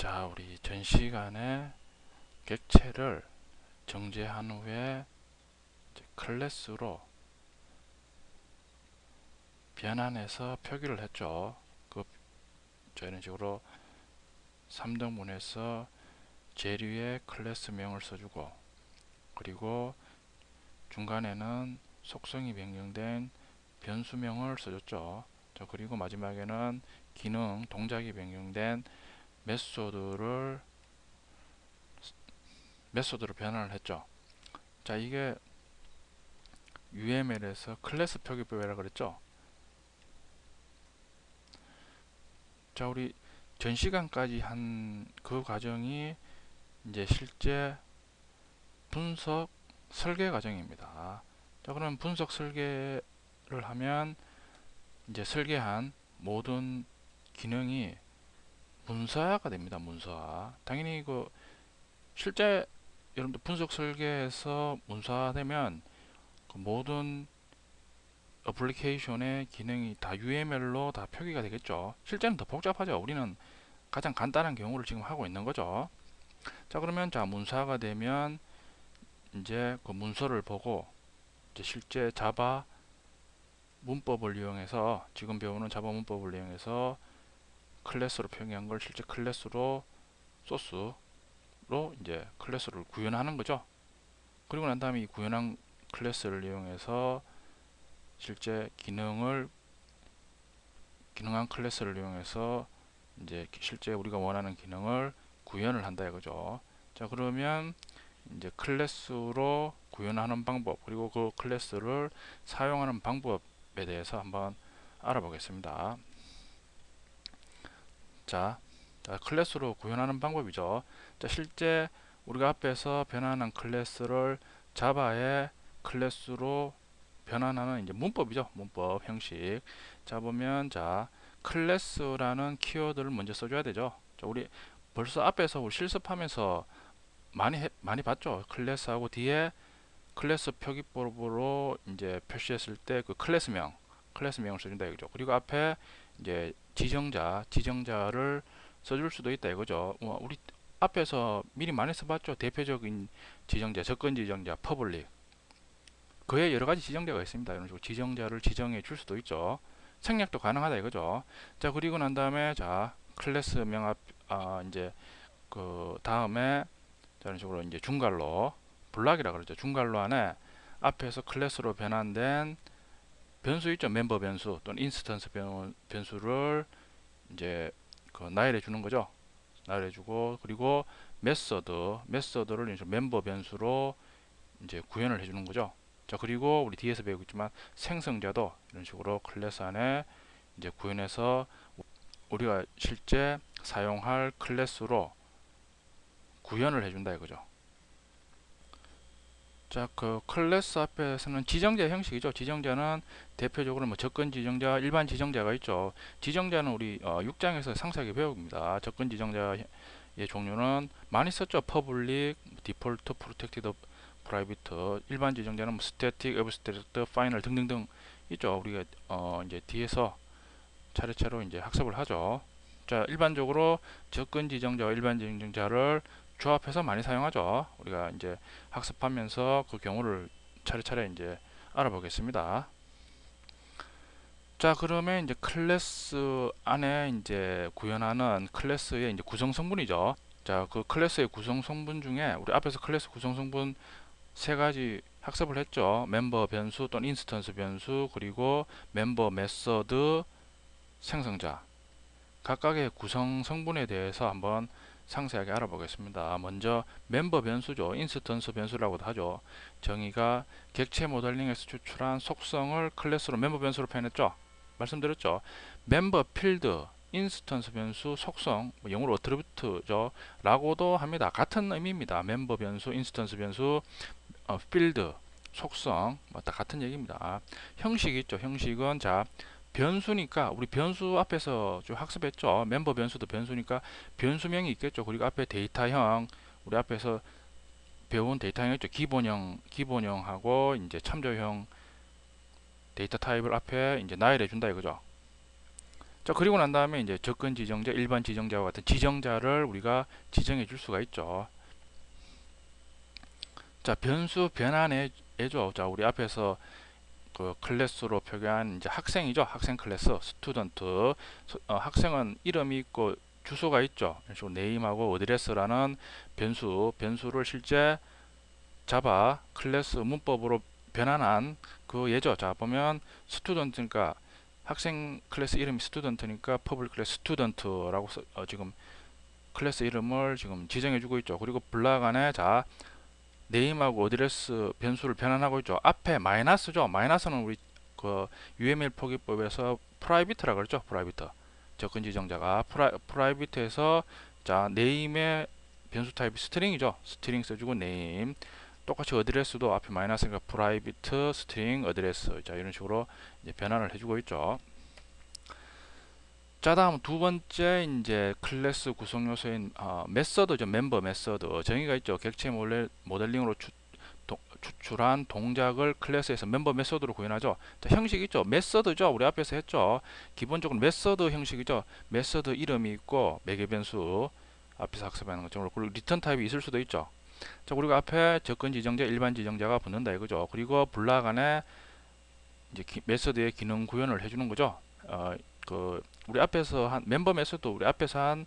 자, 우리 전 시간에 객체를 정제한 후에 이제 클래스로 변환해서 표기를 했죠. 이런 식으로 3등분해서 재료의 클래스명을 써주고, 그리고 중간에는 속성이 변경된 변수명을 써줬죠. 자, 그리고 마지막에는 기능, 동작이 변경된 메소드를 변환을 했죠. 자, 이게 UML에서 클래스 표기법이라고 그랬죠. 자, 우리 전 시간까지 한 그 과정이 이제 실제 분석 설계 과정입니다. 자, 그럼 분석 설계를 하면 이제 설계한 모든 기능이 문서화가 됩니다. 문서화. 당연히 그 실제 여러분들 분석 설계에서 문서화되면 그 모든 어플리케이션의 기능이 다 UML로 다 표기가 되겠죠. 실제는 더 복잡하죠. 우리는 가장 간단한 경우를 지금 하고 있는 거죠. 자, 그러면 자 문서화가 되면 이제 그 문서를 보고 이제 실제 자바 문법을 이용해서 지금 배우는 자바 문법을 이용해서 클래스로 표기한 걸 실제 클래스로 소스로 이제 클래스를 구현하는 거죠. 그리고 난 다음에 이 구현한 클래스를 이용해서 실제 기능한 클래스를 이용해서 이제 실제 우리가 원하는 기능을 구현을 한다 이거죠. 자, 그러면 이제 클래스로 구현하는 방법, 그리고 그 클래스를 사용하는 방법에 대해서 한번 알아보겠습니다. 자, 클래스로 구현하는 방법이죠. 자, 실제 우리가 앞에서 변환한 클래스를 자바의 클래스로 변환하는 이제 문법이죠. 문법 형식. 자, 보면 자 클래스라는 키워드를 먼저 써줘야 되죠. 자, 우리 벌써 앞에서 우리 실습하면서 많이 봤죠. 클래스하고 뒤에 클래스 표기법으로 이제 표시했을 때 그 클래스명을 써준다 이거죠. 그리고 앞에 이제 지정자를 써줄 수도 있다 이거죠. 우리 앞에서 미리 많이 써봤죠. 대표적인 지정자, 접근 지정자, 퍼블릭. 그에 여러 가지 지정자가 있습니다. 이런 식으로 지정자를 지정해 줄 수도 있죠. 생략도 가능하다 이거죠. 자, 그리고 난 다음에 자 클래스명 이제 그 다음에 이런 식으로 이제 중괄로 블락이라 그러죠. 중괄로 안에 앞에서 클래스로 변환된 변수 있죠. 멤버 변수 또는 인스턴스 변수를 이제 그 나열해 주는 거죠. 나열해 주고, 그리고 메서드를 멤버 변수로 이제 구현을 해 주는 거죠. 자, 그리고 우리 뒤에서 배우고 있지만 생성자도 이런 식으로 클래스 안에 이제 구현해서 우리가 실제 사용할 클래스로 구현을 해준다 이거죠. 자, 그 클래스 앞에서는 지정자 형식이죠. 지정자는 대표적으로 뭐 접근 지정자, 일반 지정자가 있죠. 지정자는 우리 6장에서 상세하게 배웁니다. 접근 지정자의 종류는 많이 썼죠. 퍼블릭, 디폴트, 프로텍티드, 프라이빗. 일반 지정자는 뭐 스태틱, 앱스트랙트, 파이널 등등등 있죠. 우리가 이제 뒤에서 차례차례로 이제 학습을 하죠. 자, 일반적으로 접근 지정자와 일반 지정자를 조합해서 많이 사용하죠. 우리가 이제 학습하면서 그 경우를 차례차례 이제 알아보겠습니다. 자, 그러면 이제 클래스 안에 이제 구현하는 클래스의 이제 구성 성분이죠. 자, 그 클래스의 구성 성분 중에 우리 앞에서 클래스 구성 성분 세 가지 학습을 했죠. 멤버 변수 또는 인스턴스 변수, 그리고 멤버 메서드, 생성자. 각각의 구성 성분에 대해서 한번 상세하게 알아보겠습니다. 먼저 멤버 변수죠. 인스턴스 변수라고도 하죠. 정의가 객체 모델링에서 추출한 속성을 클래스로 멤버 변수로 표현했죠. 말씀드렸죠. 멤버 필드, 인스턴스 변수, 속성, 영어로 어트리뷰트죠. 라고도 합니다. 같은 의미입니다. 멤버 변수, 인스턴스 변수, 필드, 속성, 다 같은 얘기입니다. 형식이 있죠. 형식은 자 변수니까 우리 변수 앞에서 좀 학습했죠. 멤버 변수도 변수니까 변수명이 있겠죠. 그리고 앞에 데이터형, 우리 앞에서 배운 데이터형 있죠. 기본형하고 이제 참조형 데이터 타입을 앞에 이제 나열해 준다 이거죠. 자, 그리고 난 다음에 이제 접근 지정자, 일반 지정자와 같은 지정자를 우리가 지정해 줄 수가 있죠. 자, 변수 변환해줘. 자, 우리 앞에서 그 클래스로 표기한 이제 학생이죠. 학생 클래스, 스튜던트. 학생은 이름이 있고 주소가 있죠. 이런 식으로 네임하고 어드레스라는 변수를 실제 자바 클래스 문법으로 변환한 그 예죠. 자, 보면 스튜던트니까 학생 클래스 이름이 스튜던트니까 퍼블릭 클래스 스튜던트라고 지금 클래스 이름을 지금 지정해 주고 있죠. 그리고 블락 안에 자 네임하고 어드레스 변수를 변환하고 있죠. 앞에 마이너스죠. 마이너스는 우리 그 UML 표기법에서 프라이빗라 그랬죠. 프라이빗 접근 지정자가 프라이빗에서 자 네임의 변수 타입이 스트링이죠. 스트링 써주고 네임 똑같이 어드레스도 앞에 마이너스니까 프라이빗 스트링 어드레스 자 이런 식으로 이제 변환을 해주고 있죠. 자, 다음 두 번째 이제 클래스 구성 요소인 메서드죠. 멤버 메서드 정의가 있죠. 객체 모델링으로 추출한 동작을 클래스에서 멤버 메서드로 구현하죠. 자, 형식 있죠. 메서드죠. 우리 앞에서 했죠. 기본적으로 메서드 형식이죠. 메서드 이름이 있고 매개 변수 앞에서 학습하는 것처럼 그리고 리턴 타입이 있을 수도 있죠. 자, 그리고 앞에 접근 지정자, 일반 지정자가 붙는다 이거죠. 그리고 블락 안에 이제 메서드의 기능 구현을 해주는 거죠. 우리 앞에서 한 멤버 메서드 우리 앞에서 한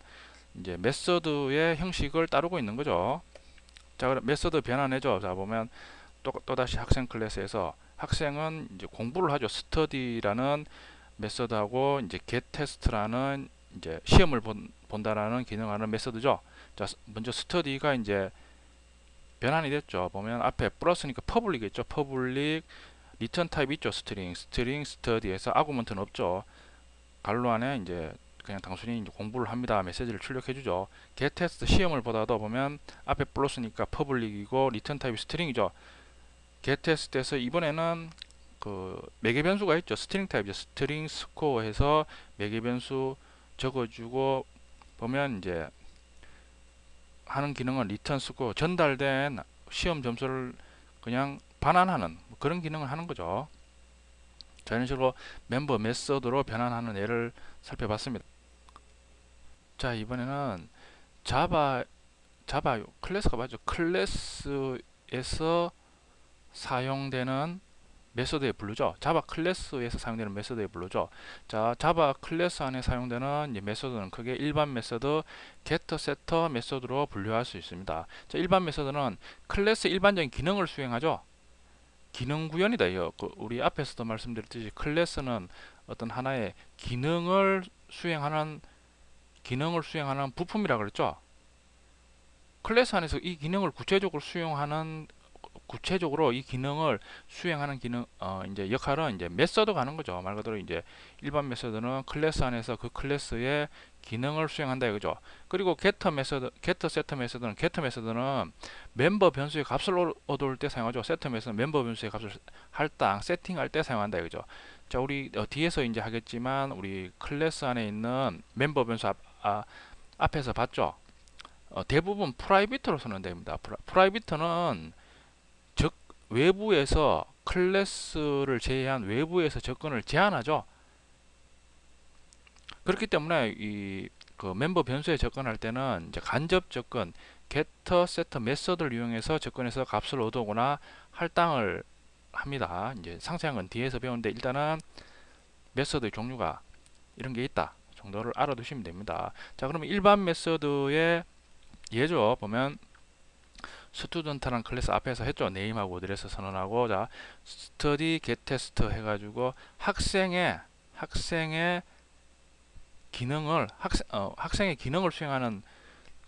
이제 메서드의 형식을 따르고 있는 거죠. 자, 그럼 메서드 변환해줘. 자, 보면 또다시 학생 클래스에서 학생은 이제 공부를 하죠. 스터디라는 메서드하고 이제 getTest라는 이제 시험을 본다라는 기능하는 메서드죠. 자, 먼저 스터디가 이제 변환이 됐죠. 보면 앞에 플러스니까 퍼블릭이겠죠. 퍼블릭 리턴 타입 있죠. 스트링 스터디에서 아구먼트는 없죠. 갈로 안에 이제 그냥 단순히 이제 공부를 합니다. 메시지를 출력해 주죠. getTest 시험을 보다도 보면 앞에 플러스니까 퍼블릭이고 리턴 타입이 스트링이죠. getTest에서 이번에는 그 매개 변수가 있죠. 스트링 타입이죠. 스트링 스코어해서 매개 변수 적어주고 보면 이제 하는 기능은 리턴 스코어 전달된 시험 점수를 그냥 반환하는 그런 기능을 하는 거죠. 자, 이런 식으로 멤버 메서드로 변환하는 예를 살펴봤습니다. 자, 이번에는 자바 클래스가 맞죠? 클래스에서 사용되는 메서드의 분류죠. 자바 클래스에서 사용되는 메서드의 분류죠. 자, 자바 클래스 안에 사용되는 이 메서드는 크게 일반 메서드, getter, setter 메서드로 분류할 수 있습니다. 자, 일반 메서드는 클래스 일반적인 기능을 수행하죠. 기능 구현이다. 우리 앞에서도 말씀드렸듯이 클래스는 어떤 하나의 기능을 수행하는 부품이라 그랬죠. 클래스 안에서 이 기능을 구체적으로 이 기능을 수행하는 이제 역할은 이제 메서드가 하는 거죠. 말 그대로 이제 일반 메서드는 클래스 안에서 그 클래스의 기능을 수행한다 이거죠. 그리고 getter setter 메서드는 멤버 변수의 값을 얻을 때 사용하죠. setter 메서드는 멤버 변수의 값을 세팅할 때 사용한다 이거죠. 자, 우리 뒤에서 이제 하겠지만 우리 클래스 안에 있는 멤버 변수 앞에서 봤죠. 대부분 프라이빗으로 쓰는 됩니다. 프라이빗는 외부에서 클래스를 제외한 외부에서 접근을 제한하죠. 그렇기 때문에 그 멤버 변수에 접근할 때는 이제 간접 접근, getter, setter 메서드를 이용해서 접근해서 값을 얻어오거나 할당을 합니다. 이제 상세한 건 뒤에서 배우는데 일단은 메서드의 종류가 이런 게 있다 정도를 알아두시면 됩니다. 자, 그러면 일반 메서드의 예죠. 보면 스튜던트라는 클래스 앞에서 했죠. 네임하고 어드레스 선언하고 자 스터디 getTest 해가지고 학생의 학생의 기능을 수행하는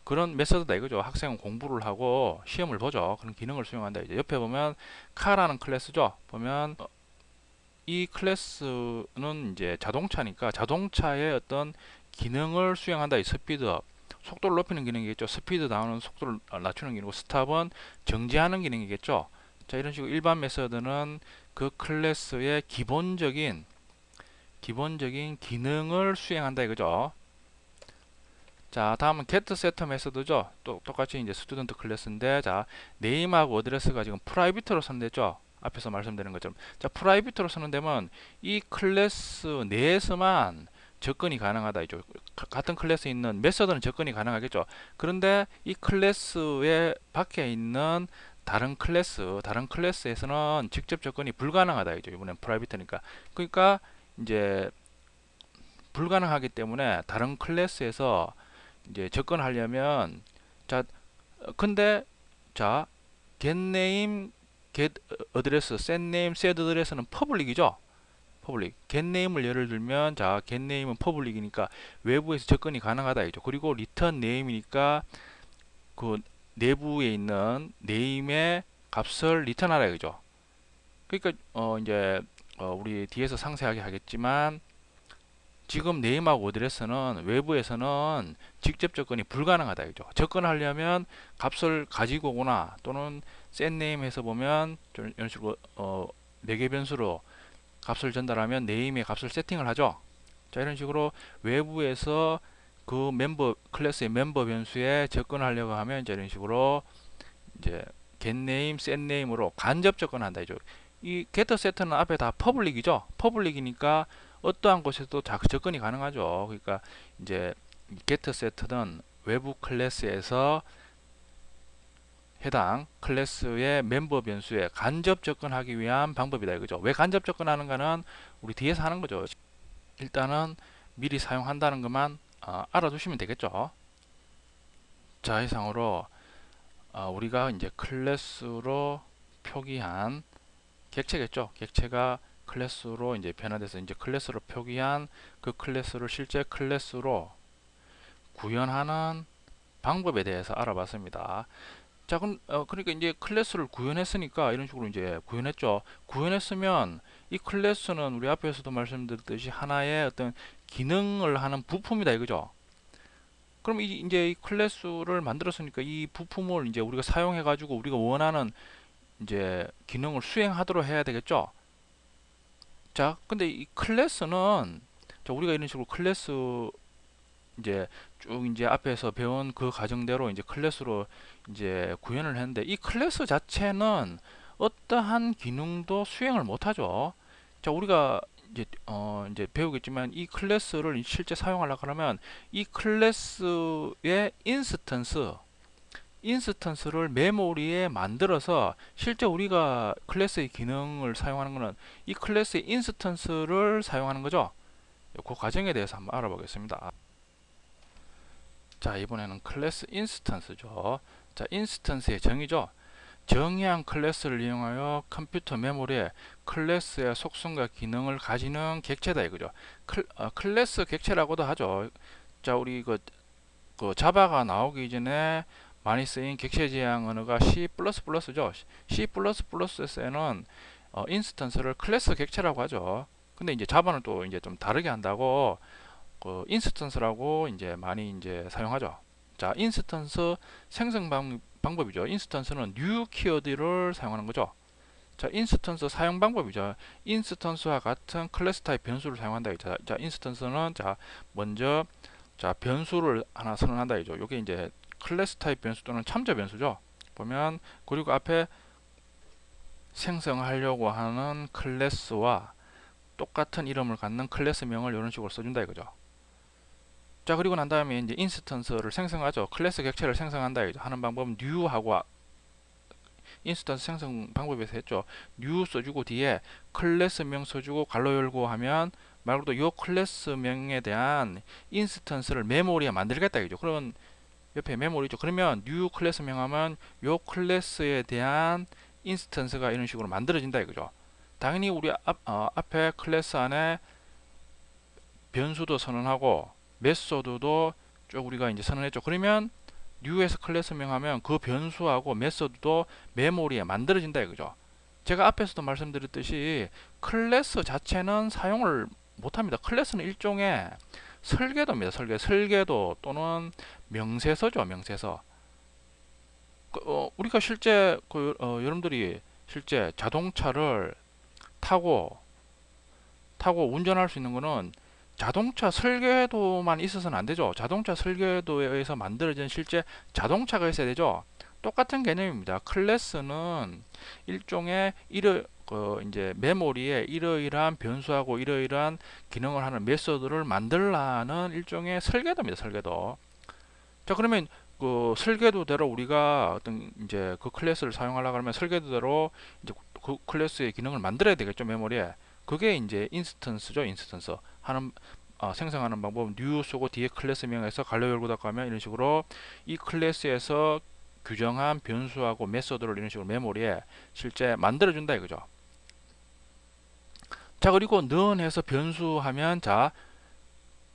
그런 메서드다 이거죠. 학생은 공부를 하고 시험을 보죠. 그런 기능을 수행한다. 이제 옆에 보면 카라는 클래스죠. 보면 이 클래스는 이제 자동차니까 자동차의 어떤 기능을 수행한다. 이 스피드업 속도를 높이는 기능이겠죠. 스피드 다운은 속도를 낮추는 기능이고 스탑은 정지하는 기능이겠죠. 자, 이런 식으로 일반 메서드는 그 클래스의 기본적인 기능을 수행한다 이거죠. 자, 다음은 getSetter 메서드죠. 또 똑같이 이제 스튜던트 클래스인데 자, 네임하고 어드레스가 지금 프라이빗으로 선택됐죠. 앞에서 말씀드린 것처럼 자, 프라이빗으로 선언되면 이 클래스 내에서만 접근이 가능하다 이죠. 같은 클래스에 있는 메서드는 접근이 가능하겠죠. 그런데 이 클래스의 밖에 있는 다른 클래스에서는 직접 접근이 불가능하다 이죠. 이번엔 프라이빗이니까. 그러니까 이제 불가능하기 때문에 다른 클래스에서 이제 접근하려면 자 근데 자 getName, getAddress, setName, setAddress는 퍼블릭이죠. 퍼블릭. getName을 예를 들면 자 getName은 퍼블릭이니까 외부에서 접근이 가능하다 이죠. 그리고 returnName이니까 그 내부에 있는 네임의 값을 리턴하라 이죠. 그러니까 이제 우리 뒤에서 상세하게 하겠지만 지금 네임하고 어드레스는 외부에서는 직접 접근이 불가능하다 이죠. 접근하려면 값을 가지고 오거나 또는 setName에서 보면 좀 이런 식으로 4개 변수로 값을 전달하면 네임의 값을 세팅을 하죠. 자 이런 식으로 외부에서 그 멤버 클래스의 멤버 변수에 접근하려고 하면 이제 이런 식으로 이제 getName, setName으로 간접 접근한다 이죠. 이 getter, setter는 앞에 다 퍼블릭이죠. 퍼블릭이니까 어떠한 곳에서도 접근이 가능하죠. 그러니까 이제 getter, setter는 외부 클래스에서 해당 클래스의 멤버 변수에 간접 접근하기 위한 방법이다 이거죠. 왜 간접 접근하는가는 우리 뒤에서 하는 거죠. 일단은 미리 사용한다는 것만 알아두시면 되겠죠. 자 이상으로 우리가 이제 클래스로 표기한 객체겠죠. 객체가 클래스로 이제 변화돼서 이제 클래스로 표기한 그 클래스를 실제 클래스로 구현하는 방법에 대해서 알아봤습니다. 자, 그러니까 이제 클래스를 구현했으니까 이런 식으로 이제 구현했죠. 구현했으면 이 클래스는 우리 앞에서도 말씀드렸듯이 하나의 어떤 기능을 하는 부품이다 이거죠. 그럼 이제 이 클래스를 만들었으니까 이 부품을 이제 우리가 사용해 가지고 우리가 원하는 이제 기능을 수행하도록 해야 되겠죠. 자, 근데 이 클래스는 자, 우리가 이런 식으로 클래스 이제 쭉 이제 앞에서 배운 그 과정대로 이제 클래스로 이제 구현을 했는데 이 클래스 자체는 어떠한 기능도 수행을 못하죠. 자, 우리가 이제 배우겠지만 이 클래스를 실제 사용하려고 하면 이 클래스의 인스턴스를 메모리에 만들어서 실제 우리가 클래스의 기능을 사용하는 것은 이 클래스의 인스턴스를 사용하는 거죠. 그 과정에 대해서 한번 알아보겠습니다. 자 이번에는 클래스 인스턴스죠. 자 인스턴스의 정의죠. 정의한 클래스를 이용하여 컴퓨터 메모리에 클래스의 속성과 기능을 가지는 객체다 이거죠. 클래스 객체라고도 하죠. 자 우리 그 자바가 나오기 전에 많이 쓰인 객체 지향 언어가 C++죠. C++에는 인스턴스를 클래스 객체라고 하죠. 근데 이제 자바는 또 이제 좀 다르게 한다고 그 인스턴스라고 이제 많이 이제 사용하죠. 자, 인스턴스 생성 방법이죠. 인스턴스는 new 키워드를 사용하는 거죠. 자, 인스턴스 사용 방법이죠. 인스턴스와 같은 클래스 타입 변수를 사용한다. 자, 인스턴스는 자, 먼저 자, 변수를 하나 선언한다 이죠. 요게 이제 클래스 타입 변수 또는 참조 변수죠. 보면 그리고 앞에 생성하려고 하는 클래스와 똑같은 이름을 갖는 클래스명을 이런 식으로 써준다 이거죠. 자 그리고 난 다음에 이제 인스턴스를 생성하죠. 클래스 객체를 생성한다 이죠. 하는 방법은 new하고 인스턴스 생성 방법에서 했죠. new 써주고 뒤에 클래스명 써주고 괄호 열고 하면 말 그대로 요 클래스명에 대한 인스턴스를 메모리에 만들겠다 이죠. 그러면 옆에 메모리죠. 그러면 new 클래스명 하면 요 클래스에 대한 인스턴스가 이런 식으로 만들어진다 이거죠. 당연히 우리 앞에 클래스 안에 변수도 선언하고 메소드도 쭉 우리가 이제 선언했죠. 그러면 new에서 클래스명 하면 그 변수하고 메소드도 메모리에 만들어진다 이거죠. 제가 앞에서도 말씀드렸듯이 클래스 자체는 사용을 못합니다. 클래스는 일종의 설계도입니다. 설계도 또는 명세서죠. 명세서. 우리가 실제 여러분들이 실제 자동차를 타고 운전할 수 있는 거는 자동차 설계도만 있어서는 안 되죠. 자동차 설계도에 의해서 만들어진 실제 자동차가 있어야 되죠. 똑같은 개념입니다. 클래스는 일종의 그 이제 메모리에 이러이러한 변수하고 이러이러한 기능을 하는 메소드를 만들라는 일종의 설계도입니다. 설계도. 자, 그러면 그 설계도대로 우리가 어떤 이제 그 클래스를 사용하려고 하면 설계도대로 이제 그 클래스의 기능을 만들어야 되겠죠, 메모리에. 그게 이제 인스턴스죠, 인스턴스. 하는 생성하는 방법, new 쓰고 뒤에 클래스 명에서 갈로 열고 닫고 하면 이런 식으로 이 클래스에서 규정한 변수하고 메소드를 이런 식으로 메모리에 실제 만들어준다 이거죠. 자, 그리고 none 해서 변수하면, 자,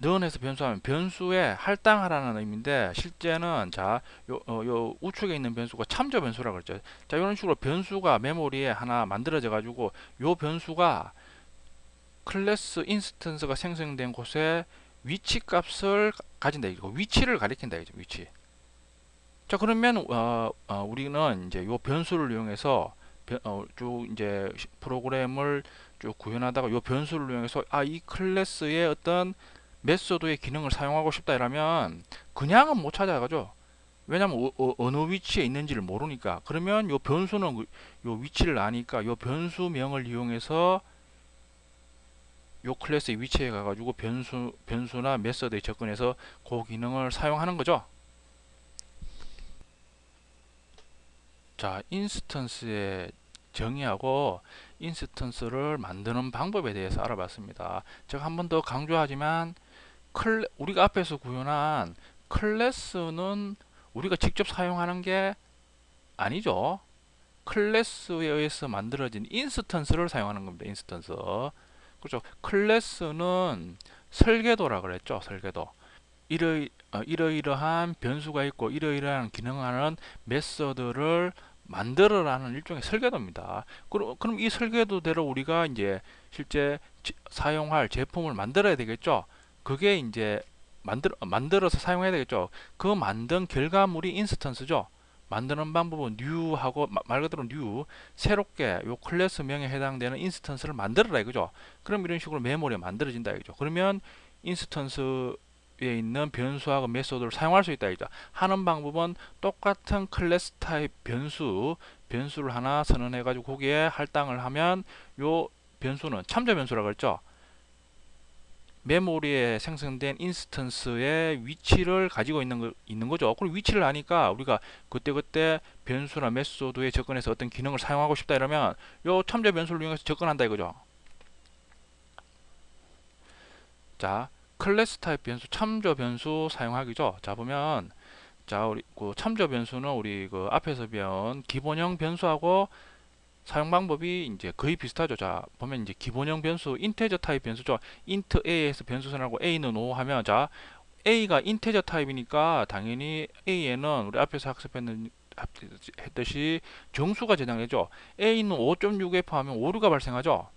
none 해서 변수하면 변수에 할당하라는 의미인데, 실제는 자, 요 우측에 있는 변수가 참조 변수라고 그랬죠. 자, 이런 식으로 변수가 메모리에 하나 만들어져 가지고 요 변수가 클래스 인스턴스가 생성된 곳에 위치 값을 가진다. 이거 위치를 가리킨다 이죠. 위치. 자, 그러면 우리는 이제 요 변수를 이용해서 쭉 이제 프로그램을 쭉 구현하다가 요 변수를 이용해서 이 클래스의 어떤 메소드의 기능을 사용하고 싶다 이러면 그냥은 못 찾아가죠. 왜냐면 어느 위치에 있는지를 모르니까. 그러면 요 변수는 요 위치를 아니까 요 변수명을 이용해서 요 클래스의 위치에 가가지고 변수나 메소드에 접근해서 그 기능을 사용하는 거죠. 자, 인스턴스의 정의하고 인스턴스를 만드는 방법에 대해서 알아봤습니다. 제가 한 번 더 강조하지만 우리가 앞에서 구현한 클래스는 우리가 직접 사용하는 게 아니죠. 클래스에 의해서 만들어진 인스턴스를 사용하는 겁니다. 인스턴스. 그렇죠. 클래스는 설계도라 그랬죠. 설계도. 이러이러한 변수가 있고 이러이러한 기능하는 메서드를 만들어라는 일종의 설계도입니다. 그럼 이 설계도대로 우리가 이제 실제 사용할 제품을 만들어야 되겠죠. 그게 이제 만들어서 사용해야 되겠죠. 그 만든 결과물이 인스턴스죠. 만드는 방법은 new하고 말 그대로 new, 새롭게 요 클래스명에 해당되는 인스턴스를 만들어라 이거죠. 그럼 이런 식으로 메모리에 만들어진다 이거죠. 그러면 인스턴스에 있는 변수하고 메소드를 사용할 수 있다 이거죠. 하는 방법은 똑같은 클래스 타입 변수를 하나 선언해 가지고 거기에 할당을 하면 요 변수는 참조 변수라고 했죠. 메모리에 생성된 인스턴스의 위치를 가지고 있는 거죠. 그리고 위치를 아니까 우리가 그때그때 변수나 메소드에 접근해서 어떤 기능을 사용하고 싶다 이러면 요 참조 변수를 이용해서 접근한다 이거죠. 자, 클래스 타입 변수, 참조 변수 사용하기죠. 자, 보면 자, 우리 그 참조 변수는 우리 그 앞에서 배운 기본형 변수하고 사용 방법이 이제 거의 비슷하죠. 자, 보면 이제 기본형 변수, 인테저 타입 변수죠. int a에서 변수 선언하고 a는 5 하면, 자, a가 인테저 타입이니까 당연히 a에는 우리 앞에서 했듯이 정수가 저장되죠. a는 5.6f 하면 오류가 발생하죠.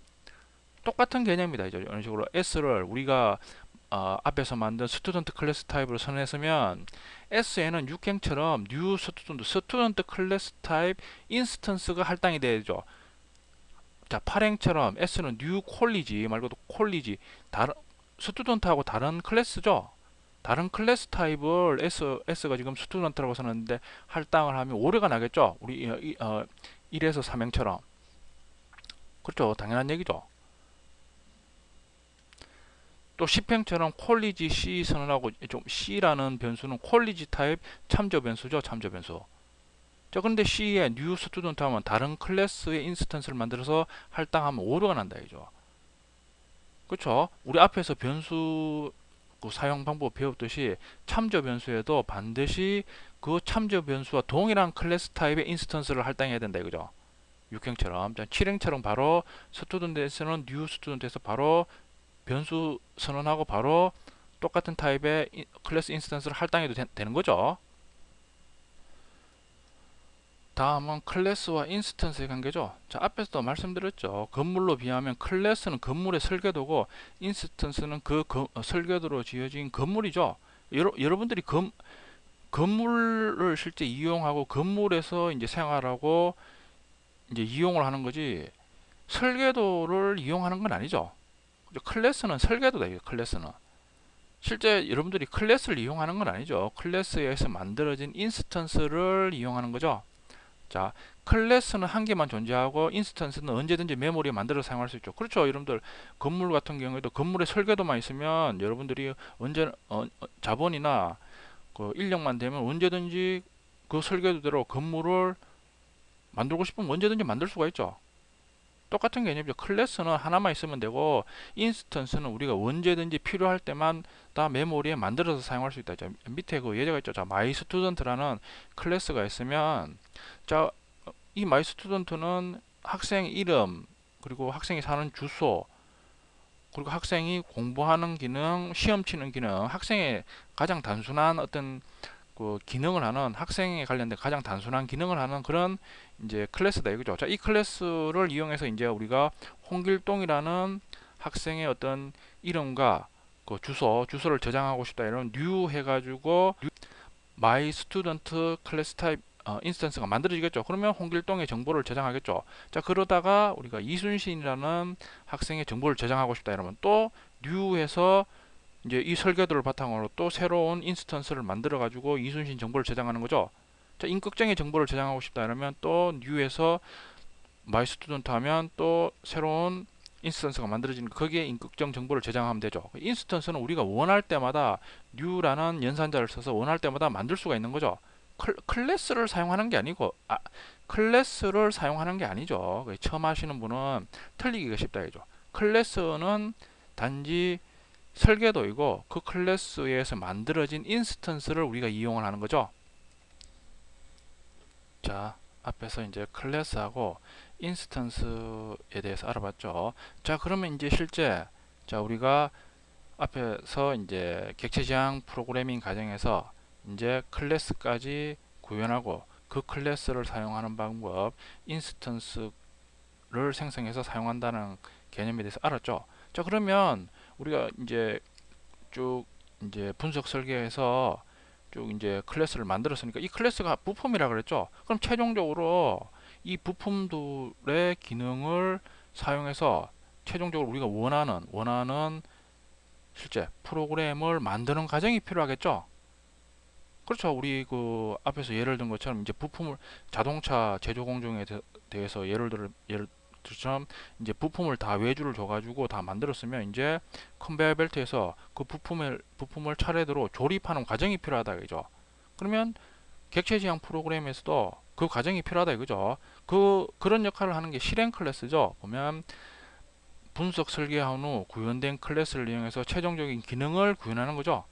똑같은 개념입니다. 이제 이런 식으로 s를 우리가 앞에서 만든 스튜던트 클래스 타입으로 선언했으면 S에는 육행처럼 new 스튜던트 클래스 타입 인스턴스가 할당이 되죠. 자, 8행처럼 S는 new 콜리지 말고도 콜리지 다른 스튜던트하고 다른 클래스죠. 다른 클래스 타입을 S가 지금 스튜던트라고 선언했는데 할당을 하면 오류가 나겠죠. 우리 1에서 3행처럼. 그렇죠. 당연한 얘기죠. 또 10행처럼 콜리지 C 선언하고 좀 C라는 변수는 콜리지 타입 참조 변수죠. 참조 변수. 자, 그런데 C에 new student 하면 다른 클래스의 인스턴스를 만들어서 할당하면 오류가 난다 이죠. 그렇죠? 우리 앞에서 변수 그 사용 방법 배웠듯이 참조 변수에도 반드시 그 참조 변수와 동일한 클래스 타입의 인스턴스를 할당해야 된다 이거죠. 6행처럼. 7행처럼 바로 스튜던트에서는 new 스튜던트에서 바로 변수 선언하고 바로 똑같은 타입의 클래스 인스턴스를 할당해도 되는 거죠. 다음은 클래스와 인스턴스의 관계죠. 자, 앞에서도 말씀드렸죠. 건물로 비하면 클래스는 건물의 설계도고 인스턴스는 그 설계도로 지어진 건물이죠. 여러분들이 건물을 실제 이용하고 건물에서 이제 생활하고 이제 이용을 하는 거지 설계도를 이용하는 건 아니죠. 클래스는 설계도다. 클래스는 실제 여러분들이 클래스를 이용하는 건 아니죠. 클래스에서 만들어진 인스턴스를 이용하는 거죠. 자, 클래스는 한 개만 존재하고 인스턴스는 언제든지 메모리에 만들어 사용할 수 있죠. 그렇죠. 여러분들 건물 같은 경우에도 건물의 설계도만 있으면 여러분들이 언제 자본이나 그 인력만 되면 언제든지 그 설계도대로 건물을 만들고 싶으면 언제든지 만들 수가 있죠. 똑같은 개념이죠. 클래스는 하나만 있으면 되고 인스턴스는 우리가 언제든지 필요할 때만 다 메모리에 만들어서 사용할 수 있다. 자, 밑에 그 예제가 있죠. 자, 마이 스튜던트라는 클래스가 있으면 자, 이 마이 스튜던트는 학생 이름 그리고 학생이 사는 주소 그리고 학생이 공부하는 기능, 시험 치는 기능, 학생의 가장 단순한 어떤 그 기능을 하는 학생에 관련된 가장 단순한 기능을 하는 그런 이제 클래스다 이거죠. 자, 이 클래스를 이용해서 이제 우리가 홍길동이라는 학생의 어떤 이름과 그 주소를 저장하고 싶다 이런 new 해가지고 my student 클래스 타입 인스턴스가 만들어지겠죠. 그러면 홍길동의 정보를 저장하겠죠. 자, 그러다가 우리가 이순신이라는 학생의 정보를 저장하고 싶다 이러면 또 new해서 이제 이 설계도를 바탕으로 또 새로운 인스턴스를 만들어 가지고 이순신 정보를 저장하는 거죠. 자, 임꺽정의 정보를 저장하고 싶다 이러면 또 new에서 myStudent 하면 또 새로운 인스턴스가 만들어지는 거기에 임꺽정 정보를 저장하면 되죠. 인스턴스는 우리가 원할 때마다 new라는 연산자를 써서 원할 때마다 만들 수가 있는 거죠. 클래스를 사용하는 게 아니고 클래스를 사용하는 게 아니죠. 처음 하시는 분은 틀리기가 쉽다 이죠. 클래스는 단지 설계도이고 그 클래스에서 만들어진 인스턴스를 우리가 이용을 하는 거죠. 자, 앞에서 이제 클래스하고 인스턴스에 대해서 알아봤죠. 자, 그러면 이제 실제 자, 우리가 앞에서 이제 객체 지향 프로그래밍 과정에서 이제 클래스까지 구현하고 그 클래스를 사용하는 방법, 인스턴스를 생성해서 사용한다는 개념에 대해서 알았죠. 자, 그러면 우리가 이제 쭉 이제 분석 설계해서 쭉 이제 클래스를 만들었으니까 이 클래스가 부품이라 그랬죠. 그럼 최종적으로 이 부품들의 기능을 사용해서 최종적으로 우리가 원하는 실제 프로그램을 만드는 과정이 필요하겠죠. 그렇죠. 우리 그 앞에서 예를 든 것처럼 이제 부품을 자동차 제조 공정에 대해서 예를 들처럼 이제 부품을 다 외주를 줘가지고 다 만들었으면 이제 컨베이어 벨트에서 그 부품을 차례대로 조립하는 과정이 필요하다 이거죠. 그러면 객체 지향 프로그램에서도 그 과정이 필요하다 이거죠. 그런 역할을 하는 게 실행 클래스죠. 보면 분석 설계한 후 구현된 클래스를 이용해서 최종적인 기능을 구현하는 거죠.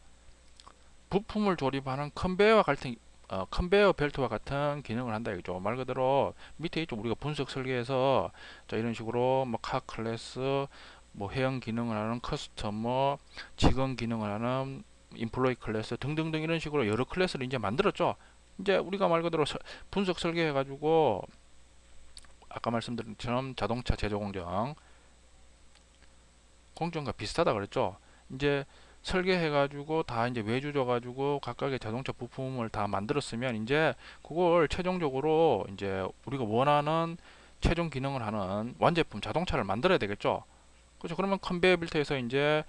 부품을 조립하는 컨베이어 벨트와 같은 기능을 한다 이거죠. 말 그대로 밑에 있죠. 우리가 분석 설계해서 자, 이런 식으로 뭐 카 클래스, 뭐 회원 기능을 하는 커스터머, 직원 기능을 하는 인플로이 클래스 등등등 이런 식으로 여러 클래스를 이제 만들었죠. 이제 우리가 말 그대로 분석 설계해 가지고 아까 말씀드린 것처럼 자동차 제조 공정과 비슷하다 그랬죠. 이제 설계해가지고 다 이제 외주 줘가지고 각각의 자동차 부품을 다 만들었으면 이제 그걸 최종적으로 이제 우리가 원하는 최종 기능을 하는 완제품 자동차를 만들어야 되겠죠. 그렇죠. 그러면 컨베이어 벨트에서 이제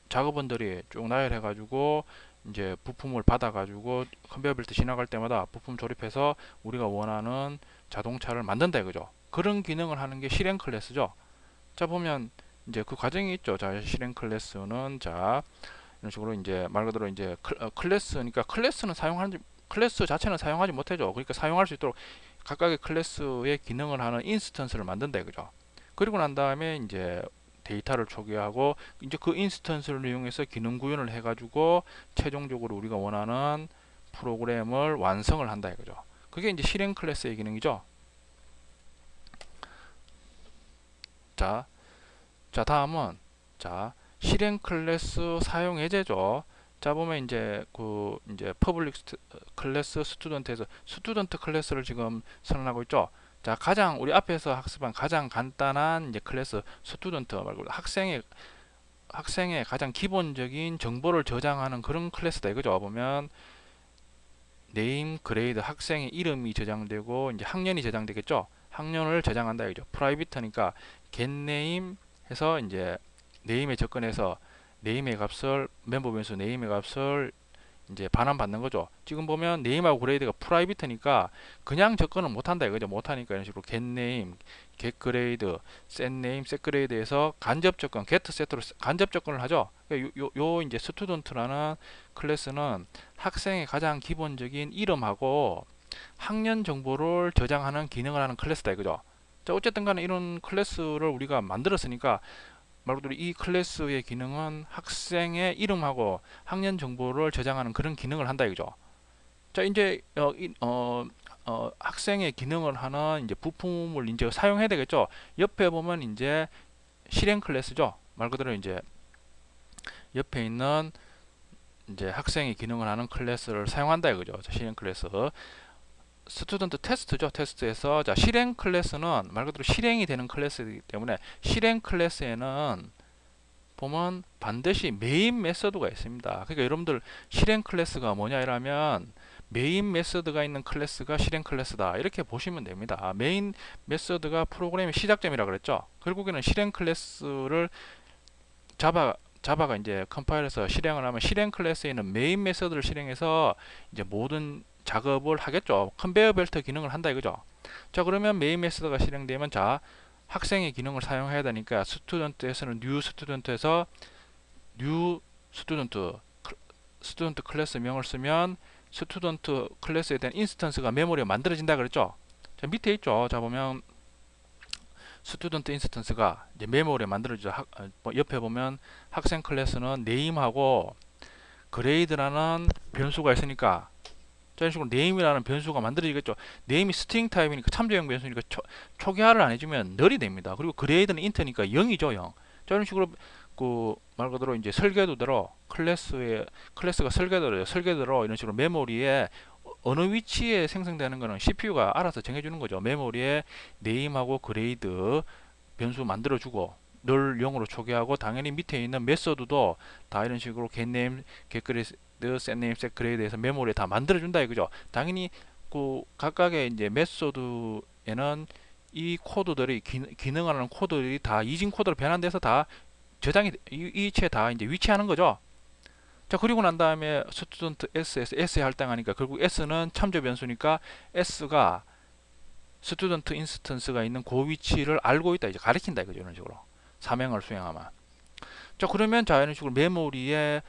작업원들이 쭉 나열해가지고 이제 부품을 받아가지고 컨베이어 벨트 지나갈 때마다 부품 조립해서 우리가 원하는 자동차를 만든다 이거죠. 그런 기능을 하는 게 실행 클래스죠. 자, 보면 이제 그 과정이 있죠. 자, 실행 클래스는 자 이런 식으로 이제 말 그대로 이제 클래스니까 클래스 자체는 사용하지 못하죠. 그러니까 사용할 수 있도록 각각의 클래스의 기능을 하는 인스턴스를 만든다 이거죠. 그리고 난 다음에 이제 데이터를 초기화하고 이제 그 인스턴스를 이용해서 기능 구현을 해가지고 최종적으로 우리가 원하는 프로그램을 완성을 한다 이거죠. 그게 이제 실행 클래스의 기능이죠. 자, 다음은 자 실행 클래스 사용 예제죠. 자, 보면 이제 그 이제 퍼블릭 클래스 스튜던트에서 스튜던트 클래스를 지금 선언하고 있죠. 자, 가장 우리 앞에서 학습한 가장 간단한 이제 클래스 스튜던트 말고 학생의 가장 기본적인 정보를 저장하는 그런 클래스다 이거죠. 보면 네임, 그레이드 학생의 이름이 저장되고 이제 학년이 저장되겠죠. 학년을 저장한다 이거죠. 프라이빗하니까 getName 해서 이제 네임에 접근해서 네임의 값을 멤버 변수 네임의 값을 이제 반환받는 거죠. 지금 보면 네임하고 그레이드가 프라이빗이니까 그냥 접근을 못한다 이거죠. 못하니까 이런 식으로 getName, getGrade, setName, setGrade에서 간접 접근, getSet로 간접 접근을 하죠. 요 이제 student라는 클래스는 학생의 가장 기본적인 이름하고 학년 정보를 저장하는 기능을 하는 클래스다 이거죠. 자, 어쨌든 간에 이런 클래스를 우리가 만들었으니까 말 그대로 이 클래스의 기능은 학생의 이름하고 학년 정보를 저장하는 그런 기능을 한다 이거죠. 자, 이제 학생의 기능을 하는 이제 부품을 이제 사용해야 되겠죠. 옆에 보면 이제 실행 클래스죠. 말 그대로 이제 옆에 있는 이제 학생의 기능을 하는 클래스를 사용한다 이거죠. 자, 실행 클래스. 스튜던트 테스트죠. 테스트에서 자, 실행 클래스는 말 그대로 실행이 되는 클래스이기 때문에 실행 클래스에는 보면 반드시 메인 메서드가 있습니다. 그러니까 여러분들 실행 클래스가 뭐냐 이러면 메인 메서드가 있는 클래스가 실행 클래스다 이렇게 보시면 됩니다. 메인 메서드가 프로그램의 시작점이라 그랬죠. 결국에는 실행 클래스를 자바가 이제 컴파일해서 실행을 하면 실행 클래스에 있는 메인 메서드를 실행해서 이제 모든 작업을 하겠죠. 컨베이어 벨트 기능을 한다 이거죠. 자, 그러면 메인 메서드가 실행되면 자, 학생의 기능을 사용해야 되니까 스튜던트에서는 뉴 스튜던트에서 뉴 스튜던트 스튜던트 클래스 명을 쓰면 스튜던트 클래스에 대한 인스턴스가 메모리가 만들어진다 그랬죠. 자, 밑에 있죠. 자, 보면 스튜던트 인스턴스가 이제 메모리에 만들어지죠. 옆에 보면 학생 클래스는 네임하고 그레이드라는 변수가 있으니까 이런 식으로 네임이라는 변수가 만들어지겠죠. 네임이 스트링 타입이니까 참조형 변수니까 초기화를 안 해주면 널이 됩니다. 그리고 그레이드는 인트니까 0이죠, 0. 자, 이런 식으로 그 말 그대로 이제 설계도대로 클래스가 설계대로 이런 식으로 메모리에 어느 위치에 생성되는 거는 CPU가 알아서 정해주는 거죠. 메모리에 네임하고 그레이드 변수 만들어주고 널 0으로 초기화하고 당연히 밑에 있는 메서드도 다 이런 식으로 getName, getGrade, setName, setGrade에서 메모리에 다 만들어준다 이거죠. 당연히 그 각각의 이제 메서드에는 이 코드들이 기능하는 코드들이 다 이진 코드로 변환돼서 다 저장이 이 위치에 다 이제 위치하는 거죠. 자, 그리고 난 다음에 스튜던트 S에서 S에 할당하니까 결국 S는 참조 변수니까 S가 스튜던트 인스턴스가 있는 그 위치를 알고 있다 이제 가리킨다 이거죠. 이런 식으로 사명을 수행하면. 자, 그러면 자, 이런 식으로 메모리에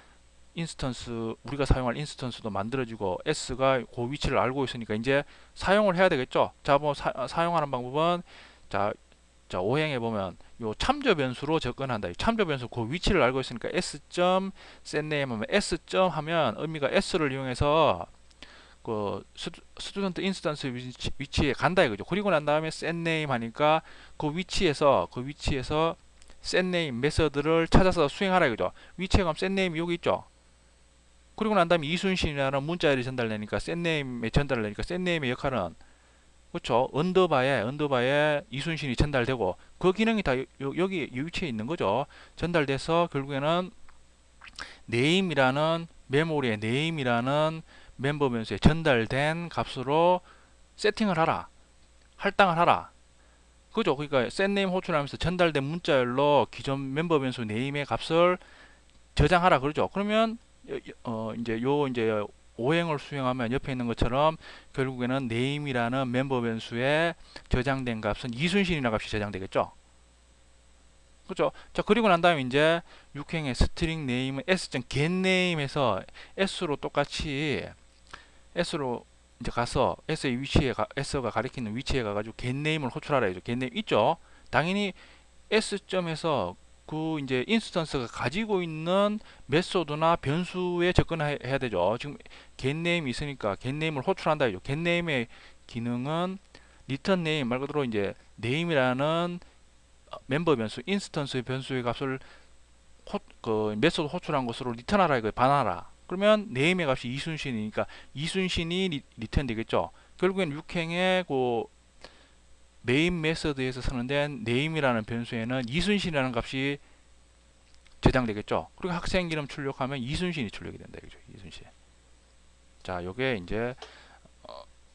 인스턴스 우리가 사용할 인스턴스도 만들어지고 S가 그 위치를 알고 있으니까 이제 사용을 해야 되겠죠. 자, 뭐 사용하는 방법은 자, 오행에 보면 요 참조 변수로 접근한다. 참조 변수 그 위치를 알고 있으니까 s.setName 하면 s. 하면 의미가 s를 이용해서 그 스튜던트 인스턴스 위치에 간다 이거죠. 그리고 난 다음에 setName 하니까 그 위치에서 setName 메서드를 찾아서 수행하라 이거죠. 위치에 가면 setName 여기 있죠. 그리고 난 다음에 이순신이라는 문자열이 전달되니까 setName에 전달되니까 setName의 역할은 그렇죠. 언더바에 이순신이 전달되고 그 기능이 다 여기 이 위치에 있는 거죠. 전달돼서 결국에는 네임이라는 메모리에 네임이라는 멤버 변수에 전달된 값으로 세팅을 하라. 할당을 하라. 그죠? 그러니까 setName 호출하면서 전달된 문자열로 기존 멤버 변수 네임의 값을 저장하라 그러죠. 그러면 이제 오행을 수행하면 옆에 있는 것처럼 결국에는 name이라는 멤버 변수에 저장된 값은 이순신이라는 값이 저장되겠죠. 그렇죠? 자, 그리고 난 다음에 이제 6행의 string name은 s.getName에서 s로 똑같이 s로 이제 가서 s의 위치에 s가 가리키는 위치에 가가지고 getName을 호출하라 해죠. getName 있죠? 당연히 s.에서 그 이제 인스턴스가 가지고 있는 메소드나 변수에 접근해야 되죠. 지금 getName이 있으니까 getName을 호출한다 이죠. getName의 기능은 return name 말 그대로 이제 name이라는 멤버 변수, 인스턴스 변수의 값을 그 메소드 호출한 것으로 리턴하라 이거 반하라. 그러면 name의 값이 이순신이니까 이순신이 리턴 되겠죠. 결국엔 6행의 그 메인 메서드에서 선언된 name이라는 변수에는 이순신이라는 값이 저장되겠죠. 그리고 학생 이름 출력하면 이순신이 출력이 된다. 이거죠. 이순신. 자, 요게 이제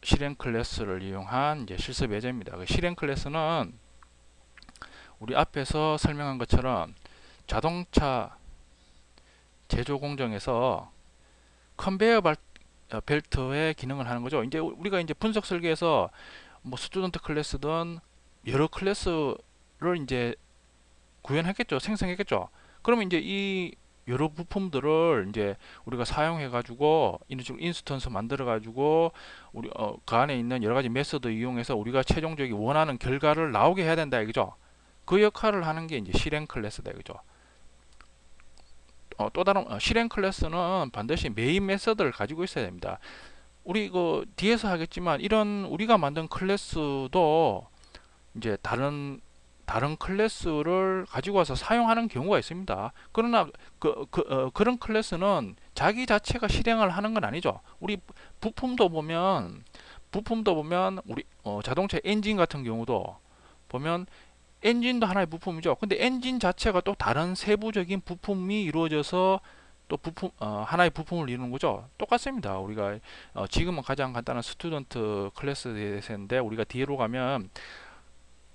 실행 클래스를 이용한 이제 실습 예제입니다. 그 실행 클래스는 우리 앞에서 설명한 것처럼 자동차 제조 공정에서 컨베이어 벨트의 기능을 하는 거죠. 이제 우리가 이제 분석 설계에서 뭐 스튜던트 클래스든 여러 클래스를 이제 구현했겠죠. 생성했겠죠. 그러면 이제 이 여러 부품들을 이제 우리가 사용해 가지고 이런 식으로 인스턴스 만들어 가지고 우리 그 안에 있는 여러 가지 메서드 이용해서 우리가 최종적인 원하는 결과를 나오게 해야 된다 이거죠. 그 역할을 하는 게 이제 실행 클래스다 이거죠. 또 다른 실행 클래스는 반드시 메인 메서드를 가지고 있어야 됩니다. 우리 그 뒤에서 하겠지만 이런 우리가 만든 클래스도 이제 다른 클래스를 가지고 와서 사용하는 경우가 있습니다. 그러나 그런 클래스는 자기 자체가 실행을 하는 건 아니죠. 우리 부품도 보면 우리 자동차 엔진 같은 경우도 보면 엔진도 하나의 부품이죠. 근데 엔진 자체가 또 다른 세부적인 부품이 이루어져서 또 하나의 부품을 이루는 거죠. 똑같습니다. 우리가 지금은 가장 간단한 스튜던트 클래스에 대해서인데 우리가 뒤로 가면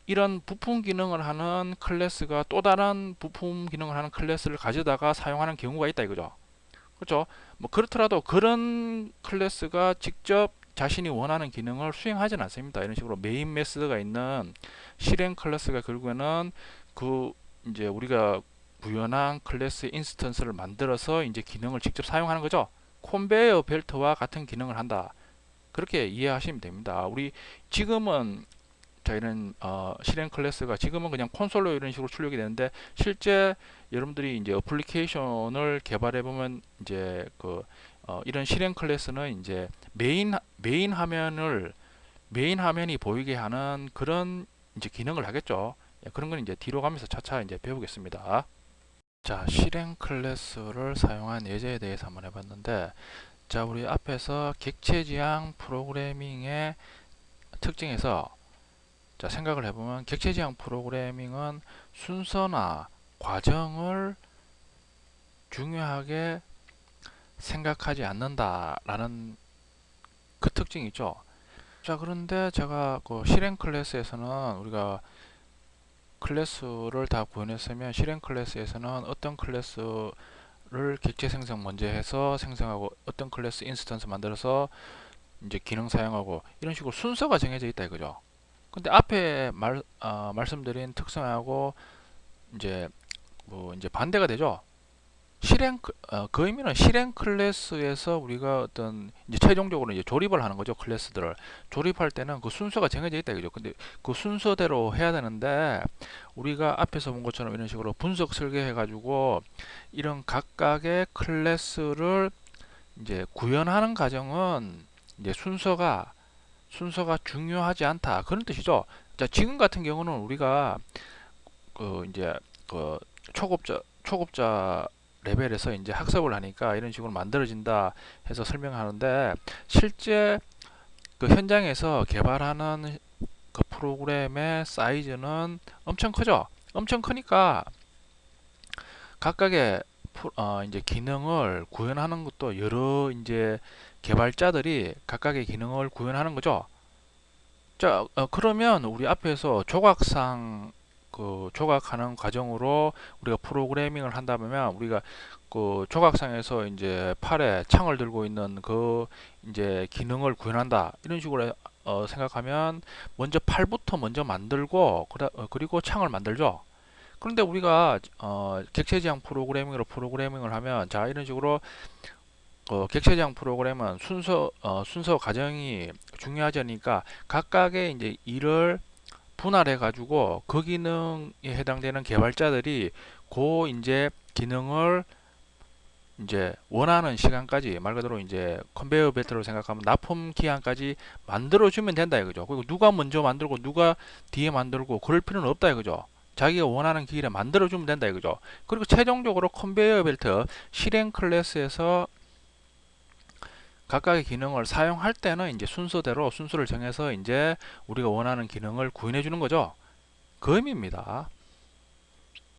이런 부품 기능을 하는 클래스가 또 다른 부품 기능을 하는 클래스를 가져다가 사용하는 경우가 있다 이거죠. 그렇죠? 뭐 그렇더라도 그런 클래스가 직접 자신이 원하는 기능을 수행하지는 않습니다. 이런 식으로 메인 메서드가 있는 실행 클래스가 결국에는 그 이제 우리가 구현한 클래스 인스턴스를 만들어서 이제 기능을 직접 사용하는 거죠. 컨베이어 벨트와 같은 기능을 한다. 그렇게 이해하시면 됩니다. 우리 지금은 이런 실행 클래스가 지금은 그냥 콘솔로 이런 식으로 출력이 되는데 실제 여러분들이 이제 어플리케이션을 개발해 보면 이제 이런 실행 클래스는 이제 메인 화면이 보이게 하는 그런 이제 기능을 하겠죠. 예, 그런 건 이제 뒤로 가면서 차차 이제 배우겠습니다. 자, 실행 클래스를 사용한 예제에 대해서 한번 해봤는데, 자, 우리 앞에서 객체 지향 프로그래밍의 특징에서 자, 생각을 해보면 객체 지향 프로그래밍은 순서나 과정을 중요하게 생각하지 않는다라는 그 특징이 있죠. 자, 그런데 제가 그 실행 클래스에서는 우리가 클래스를 다 구현했으면 실행 클래스에서는 어떤 클래스를 객체 생성 먼저 해서 생성하고 어떤 클래스 인스턴스 만들어서 이제 기능 사용하고 이런 식으로 순서가 정해져 있다 이거죠. 근데 앞에 말씀드린 특성하고 이제 이제 반대가 되죠. 그 의미는 실행 클래스에서 우리가 어떤 이제 최종적으로 이제 조립을 하는 거죠. 클래스들을 조립할 때는 그 순서가 정해져 있다 이거죠. 근데 그 순서대로 해야 되는데 우리가 앞에서 본 것처럼 이런 식으로 분석 설계해 가지고 이런 각각의 클래스를 이제 구현하는 과정은 이제 순서가 중요하지 않다 그런 뜻이죠. 자, 지금 같은 경우는 우리가 이제 그 초급자 레벨에서 이제 학습을 하니까 이런 식으로 만들어진다 해서 설명하는데 실제 그 현장에서 개발하는 그 프로그램의 사이즈는 엄청 크죠. 엄청 크니까 각각의 이제 기능을 구현하는 것도 여러 이제 개발자들이 각각의 기능을 구현하는 거죠. 자, 그러면 우리 앞에서 조각하는 과정으로 우리가 프로그래밍을 한다면 우리가 그 조각상에서 이제 팔에 창을 들고 있는 그 이제 기능을 구현한다 이런 식으로 생각하면 먼저 팔부터 먼저 만들고 그리고 창을 만들죠. 그런데 우리가 객체 지향 프로그래밍을 하면 자 이런 식으로 객체 지향 프로그램은 순서 과정이 중요하지 않으니까 각각의 이제 일을 분할해 가지고 그 기능에 해당되는 개발자들이 그 이제 기능을 이제 원하는 시간까지 말 그대로 이제 컨베이어 벨트로 생각하면 납품 기한까지 만들어 주면 된다 이거죠. 그리고 누가 먼저 만들고 누가 뒤에 만들고 그럴 필요는 없다 이거죠. 자기가 원하는 기일에 만들어 주면 된다 이거죠. 그리고 최종적으로 컨베이어 벨트 실행 클래스에서 각각의 기능을 사용할 때는 이제 순서대로 순서를 정해서 이제 우리가 원하는 기능을 구현해 주는 거죠. 그 의미입니다.